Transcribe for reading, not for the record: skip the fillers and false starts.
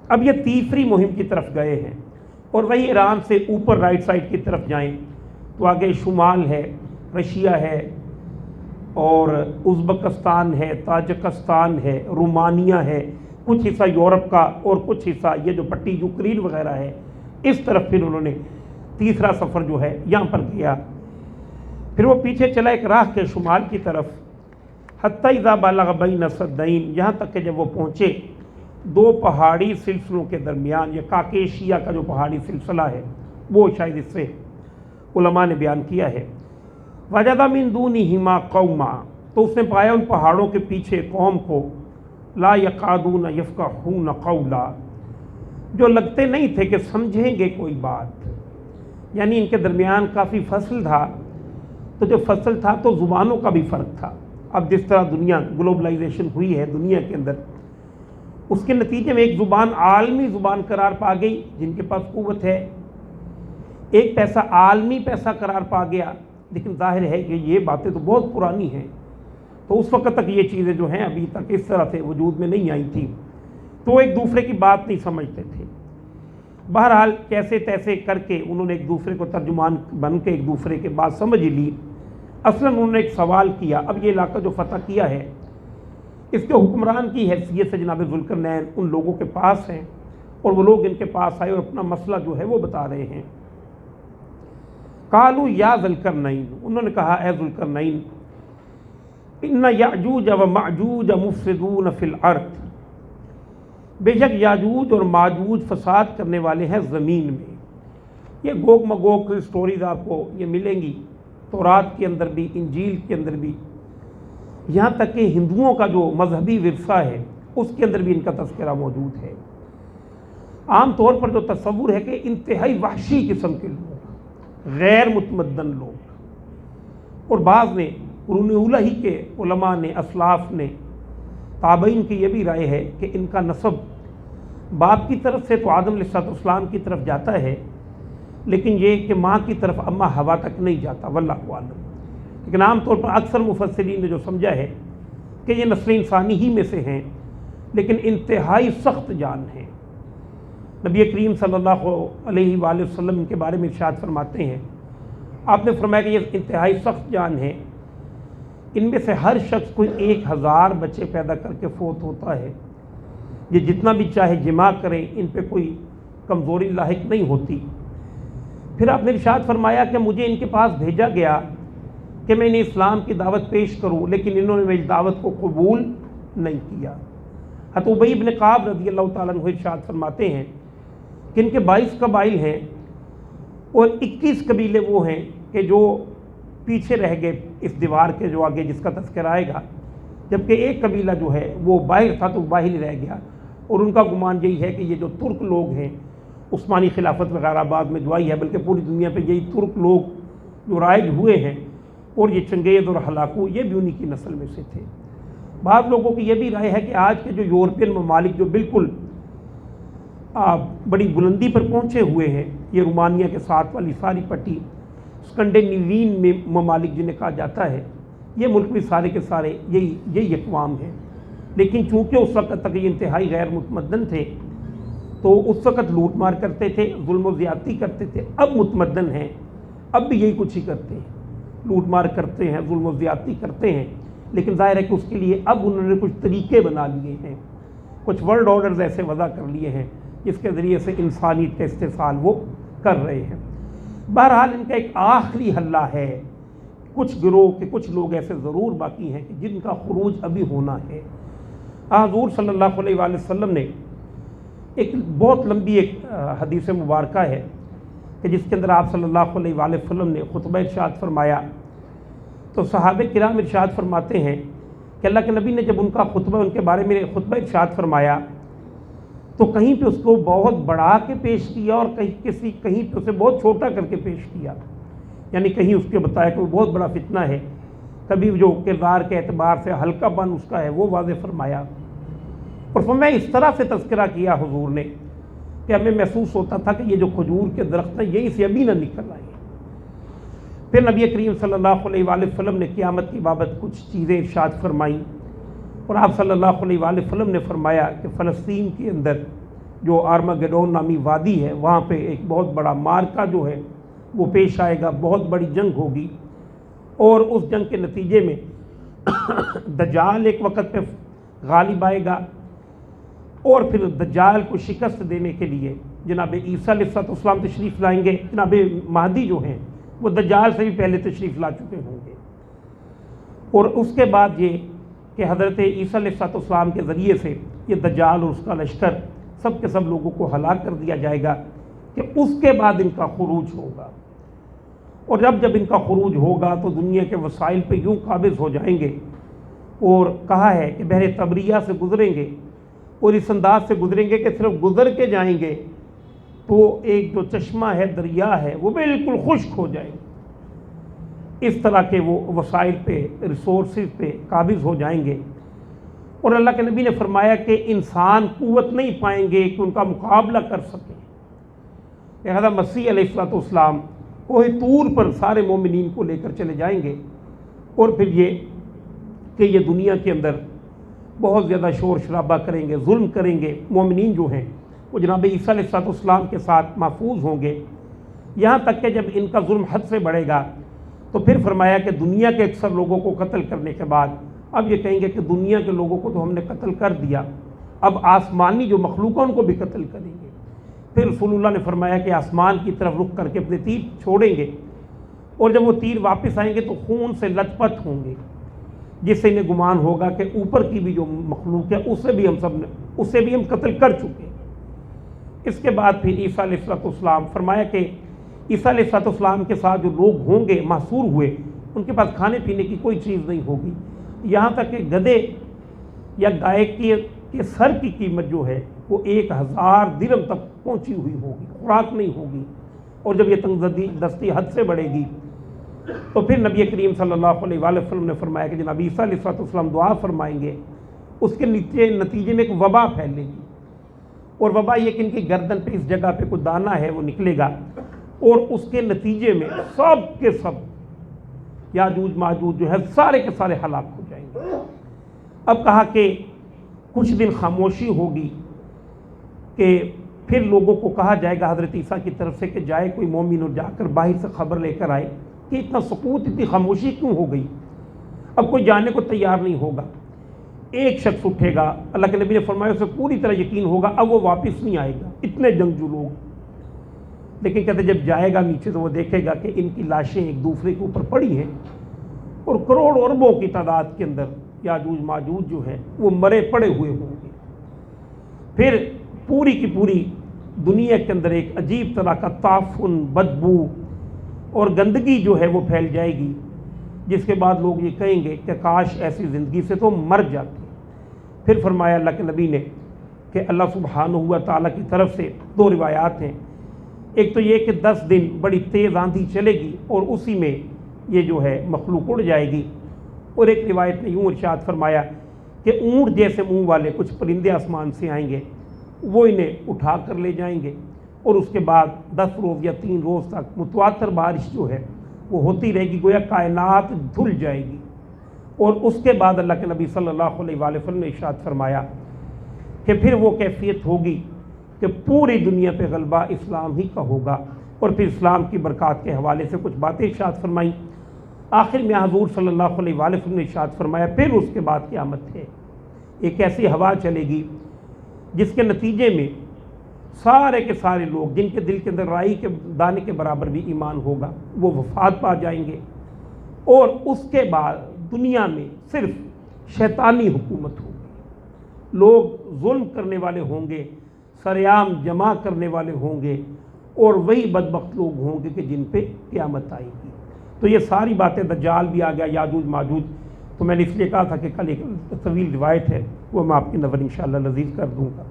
اب یہ تیسری مہم کی طرف گئے ہیں، اور وہی ایران سے اوپر رائٹ سائڈ کی طرف جائیں تو آگے شمال ہے، رشیا ہے، اور ازبکستان ہے، تاجکستان ہے، رومانیہ ہے، کچھ حصہ یورپ کا اور کچھ حصہ یہ جو پٹی یوکرین وغیرہ ہے، اس طرف پھر انہوں نے تیسرا سفر جو ہے یہاں پر کیا۔ پھر وہ پیچھے چلا ایک راہ کے شمال کی طرف، حتی اذا بلغ بین السدین، یہاں تک کہ جب وہ پہنچے دو پہاڑی سلسلوں کے درمیان، یہ کاکیشیا کا جو پہاڑی سلسلہ ہے وہ شاید اس سے علماء نے بیان کیا ہے۔ وجد من دونہما قوما، تو اس نے پایا ان پہاڑوں کے پیچھے قوم کو، لا یقادون یفقہون قولا، جو لگتے نہیں تھے کہ سمجھیں گے کوئی بات، یعنی ان کے درمیان کافی فصل تھا، تو جو فصل تھا تو زبانوں کا بھی فرق تھا۔ اب جس طرح دنیا گلوبلائزیشن ہوئی ہے دنیا کے اندر، اس کے نتیجے میں ایک زبان عالمی زبان قرار پا گئی جن کے پاس قوت ہے، ایک پیسہ عالمی پیسہ قرار پا گیا، لیکن ظاہر ہے کہ یہ باتیں تو بہت پرانی ہیں، تو اس وقت تک یہ چیزیں جو ہیں ابھی تک اس طرح سے وجود میں نہیں آئی تھیں، تو وہ ایک دوسرے کی بات نہیں سمجھتے تھے۔ بہرحال کیسے تیسے کر کے انہوں نے ایک دوسرے کو ترجمان بن کے ایک دوسرے کے بات سمجھ لی۔ اصلاً انہوں نے ایک سوال کیا، اب یہ علاقہ جو فتح کیا ہے اس کے حکمران کی حیثیت سے جناب ذوالقرنین ان لوگوں کے پاس ہیں، اور وہ لوگ ان کے پاس آئے اور اپنا مسئلہ جو ہے وہ بتا رہے ہیں۔ قالوا یا ذوالقرنین، انہوں نے کہا اے ذوالقرنین، ان یاجوج و ماجوج مفسدون فی الارض، بے شک یاجوج اور ماجوج فساد کرنے والے ہیں زمین میں۔ یہ گوگ مگوگ کی سٹوریز آپ کو یہ ملیں گی تورات کے اندر بھی، انجیل کے اندر بھی، یہاں تک کہ ہندوؤں کا جو مذہبی ورثہ ہے اس کے اندر بھی ان کا تذکرہ موجود ہے۔ عام طور پر جو تصور ہے کہ انتہائی وحشی قسم کے لوگ، غیر متمدن لوگ، اور بعض نے قرون اولیٰ ہی کے علماء نے، اسلاف نے، تابعین کی یہ بھی رائے ہے کہ ان کا نسب باپ کی طرف سے تو آدم علیہ السلام کی طرف جاتا ہے، لیکن یہ کہ ماں کی طرف اماں ہوا تک نہیں جاتا، واللہ اعلم۔ لیکن عام طور پر اکثر مفسرین نے جو سمجھا ہے کہ یہ نسل انسانی ہی میں سے ہیں، لیکن انتہائی سخت جان ہیں۔ نبی کریم صلی اللہ علیہ وآلہ وسلم ان کے بارے میں ارشاد فرماتے ہیں، آپ نے فرمایا کہ یہ انتہائی سخت جان ہے، ان میں سے ہر شخص کوئی 1000 بچے پیدا کر کے فوت ہوتا ہے، یہ جتنا بھی چاہے جمع کریں ان پہ کوئی کمزوری لاحق نہیں ہوتی۔ پھر آپ نے ارشاد فرمایا کہ مجھے ان کے پاس بھیجا گیا کہ میں انہیں اسلام کی دعوت پیش کروں، لیکن انہوں نے میری دعوت کو قبول نہیں کیا۔ حضرت ابی بن کعب رضی اللہ تعالیٰ عنہ ارشاد فرماتے ہیں کہ ان کے 22 قبائل ہیں، اور 21 قبیلے وہ ہیں کہ جو پیچھے رہ گئے اس دیوار کے جو آگے جس کا تذکرہ آئے گا، جبکہ ایک قبیلہ جو ہے وہ باہر تھا تو باہر ہی رہ گیا، اور ان کا گمان یہی ہے کہ یہ جو ترک لوگ ہیں، عثمانی خلافت وغیرہ بعد میں جو آئی ہے، بلکہ پوری دنیا پہ یہی ترک لوگ جو رائج ہوئے ہیں، اور یہ چنگیز اور ہلاکو یہ بھی انہی کی نسل میں سے تھے۔ بعض لوگوں کی یہ بھی رائے ہے کہ آج کے جو یورپین ممالک جو بالکل بڑی بلندی پر پہنچے ہوئے ہیں، یہ رومانیہ کے ساتھ والی ساری پٹی، اسکنڈینیوین میں ممالک جنہیں کہا جاتا ہے، یہ ملک بھی سارے کے سارے یہی اقوام ہیں، لیکن چونکہ اس وقت تک یہ انتہائی غیر متمدن تھے تو اس وقت لوٹ مار کرتے تھے، ظلم و زیادتی کرتے تھے۔ اب متمدن ہیں، اب بھی یہی کچھ ہی کرتے ہیں، لوٹ مار کرتے ہیں، ظلم و زیادتی کرتے ہیں، لیکن ظاہر ہے کہ اس کے لیے اب انہوں نے کچھ طریقے بنا لیے ہیں، کچھ ورلڈ آرڈرز ایسے وضع کر لیے ہیں جس کے ذریعے سے انسانیت کا استحصال وہ کر رہے ہیں۔ بہرحال ان کا ایک آخری حلہ ہے، کچھ گروہ کے کچھ لوگ ایسے ضرور باقی ہیں کہ جن کا خروج ابھی ہونا ہے۔ حضور صلی اللہ علیہ وآلہ وسلم نے ایک بہت لمبی ایک حدیث مبارکہ ہے کہ جس کے اندر آپ صلی اللہ علیہ وآلہ وسلم نے خطبہ ارشاد فرمایا، تو صحابہ کرام ارشاد فرماتے ہیں کہ اللہ کے نبی نے جب ان کا خطبہ، ان کے بارے میں خطبہ ارشاد فرمایا تو کہیں پہ اس کو بہت بڑھا کے پیش کیا اور کہیں پہ اسے بہت چھوٹا کر کے پیش کیا، یعنی کہیں اس کے بتایا کہ وہ بہت بڑا فتنہ ہے، کبھی جو کردار کے اعتبار سے ہلکا پن اس کا ہے وہ واضح فرمایا، اور فرمایا اس طرح سے تذکرہ کیا حضور نے کہ ہمیں محسوس ہوتا تھا کہ یہ جو کھجور کے درخت ہیں یہیں سے ابھی نہ نکل آئے۔ پھر نبی کریم صلی اللہ علیہ وآلہ وسلم نے قیامت کی بابت کچھ چیزیں ارشاد فرمائیں، اور آپ صلی اللہ علیہ وآلہ وسلم نے فرمایا کہ فلسطین کے اندر جو آرمگیڈون نامی وادی ہے وہاں پہ ایک بہت بڑا مارکا جو ہے وہ پیش آئے گا، بہت بڑی جنگ ہوگی، اور اس جنگ کے نتیجے میں دجال ایک وقت پہ غالب آئے گا، اور پھر دجال کو شکست دینے کے لیے جناب عیسیٰ علیہ السلام تشریف لائیں گے۔ جناب مہدی جو ہیں وہ دجال سے بھی پہلے تشریف لا چکے ہوں گے، اور اس کے بعد یہ کہ حضرت عیسیٰ علیہ السلام کے ذریعے سے یہ دجال اور اس کا لشکر سب کے سب لوگوں کو ہلاک کر دیا جائے گا، کہ اس کے بعد ان کا خروج ہوگا، اور جب ان کا خروج ہوگا تو دنیا کے وسائل پہ یوں قابض ہو جائیں گے، اور کہا ہے کہ بحر طبریہ سے گزریں گے، اور اس انداز سے گزریں گے کہ صرف گزر کے جائیں گے تو ایک جو چشمہ ہے، دریا ہے، وہ بالکل خشک ہو جائے گا۔ اس طرح کے وہ وسائل پہ، ریسورسز پہ قابض ہو جائیں گے، اور اللہ کے نبی نے فرمایا کہ انسان قوت نہیں پائیں گے کہ ان کا مقابلہ کر سکیں۔ لہذا مسیح علیہ السلام کوہ طور پر سارے مومنین کو لے کر چلے جائیں گے، اور پھر یہ کہ یہ دنیا کے اندر بہت زیادہ شور شرابہ کریں گے، ظلم کریں گے۔ مومنین جو ہیں وہ جناب عیسیٰ علیہ السلام کے ساتھ محفوظ ہوں گے، یہاں تک کہ جب ان کا ظلم حد سے بڑھے گا تو پھر فرمایا کہ دنیا کے اکثر لوگوں کو قتل کرنے کے بعد اب یہ کہیں گے کہ دنیا کے لوگوں کو تو ہم نے قتل کر دیا، اب آسمانی جو مخلوق ہیں ان کو بھی قتل کریں گے۔ پھر رسول اللہ نے فرمایا کہ آسمان کی طرف رخ کر کے اپنے تیر چھوڑیں گے، اور جب وہ تیر واپس آئیں گے تو خون سے لت پت ہوں گے، جس سے انہیں گمان ہوگا کہ اوپر کی بھی جو مخلوق ہے اسے بھی ہم قتل کر چکے۔ اس کے بعد پھر عیسیٰ علیہ السلام فرمایا کہ عیسیٰ علیہ السلام کے ساتھ جو لوگ ہوں گے محصور ہوئے، ان کے پاس کھانے پینے کی کوئی چیز نہیں ہوگی، یہاں تک کہ گدھے یا گائے کے سر کی قیمت جو ہے وہ 1000 درہم تک پہنچی ہوئی ہوگی، خوراک نہیں ہوگی۔ اور جب یہ تنگ دستی حد سے بڑھے گی تو پھر نبی کریم صلی اللہ علیہ وآلہ وسلم نے فرمایا کہ جناب عیسیٰ علیہ السلام دعا فرمائیں گے، اس کے نتیجے میں ایک وبا پھیلے گی، اور وبا یہ کہ ان کی گردن پہ اس جگہ پہ کوئی دانہ ہے وہ نکلے گا، اور اس کے نتیجے میں سب کے سب یاجوج ماجوج جو ہے سارے کے سارے ہلاک ہو جائیں گے۔ اب کہا کہ کچھ دن خاموشی ہوگی، کہ پھر لوگوں کو کہا جائے گا حضرت عیسیٰ کی طرف سے کہ جائے کوئی مومن اور جا کر باہر سے خبر لے کر آئے کہ اتنا سکوت، اتنی خاموشی کیوں ہو گئی، اب کوئی جانے کو تیار نہیں ہوگا۔ ایک شخص اٹھے گا، اللہ کے نبی نے فرمایا اسے پوری طرح یقین ہوگا اب وہ واپس نہیں آئے گا، اتنے جنگجو لوگ، لیکن کہتے جب جائے گا نیچے تو وہ دیکھے گا کہ ان کی لاشیں ایک دوسرے کے اوپر پڑی ہیں، اور کروڑ اربوں کی تعداد کے اندر یاجوج ماجوج جو ہے وہ مرے پڑے ہوئے ہوں گے۔ پھر پوری کی پوری دنیا کے اندر ایک عجیب طرح کا تعفن، بدبو اور گندگی جو ہے وہ پھیل جائے گی، جس کے بعد لوگ یہ کہیں گے کہ کاش ایسی زندگی سے تو مر جاتے۔ پھر فرمایا اللہ کے نبی نے کہ اللہ سبحانہ و تعالیٰ کی طرف سے 2 روایات ہیں، ایک تو یہ کہ 10 دن بڑی تیز آندھی چلے گی اور اسی میں یہ جو ہے مخلوق اڑ جائے گی، اور ایک روایت نے یوں ارشاد فرمایا کہ اونٹ جیسے منہ والے کچھ پرندے آسمان سے آئیں گے، وہ انہیں اٹھا کر لے جائیں گے، اور اس کے بعد 10 روز یا 3 روز تک متواتر بارش جو ہے وہ ہوتی رہے گی، گویا کائنات دھل جائے گی۔ اور اس کے بعد اللہ کے نبی صلی اللہ علیہ وآلہ وسلم نے ارشاد فرمایا کہ پھر وہ کیفیت ہوگی کہ پوری دنیا پہ غلبہ اسلام ہی کا ہوگا، اور پھر اسلام کی برکات کے حوالے سے کچھ باتیں ارشاد فرمائیں۔ آخر میں حضور صلی اللہ علیہ وآلہ وسلم نے ارشاد فرمایا پھر اس کے بعد قیامت ہے، ایک ایسی ہوا چلے گی جس کے نتیجے میں سارے کے سارے لوگ جن کے دل کے اندر رائی کے دانے کے برابر بھی ایمان ہوگا وہ وفات پا جائیں گے، اور اس کے بعد دنیا میں صرف شیطانی حکومت ہوگی، لوگ ظلم کرنے والے ہوں گے، سریعام جمع کرنے والے ہوں گے، اور وہی بدبخت لوگ ہوں گے کہ جن پہ قیامت آئے گی۔ تو یہ ساری باتیں، دجال بھی آ گیا، یاجوج ماجوج، تو میں نے اس لیے کہا تھا کہ کل ایک طویل روایت ہے وہ میں آپ کی نظر انشاءاللہ لذیذ کر دوں گا۔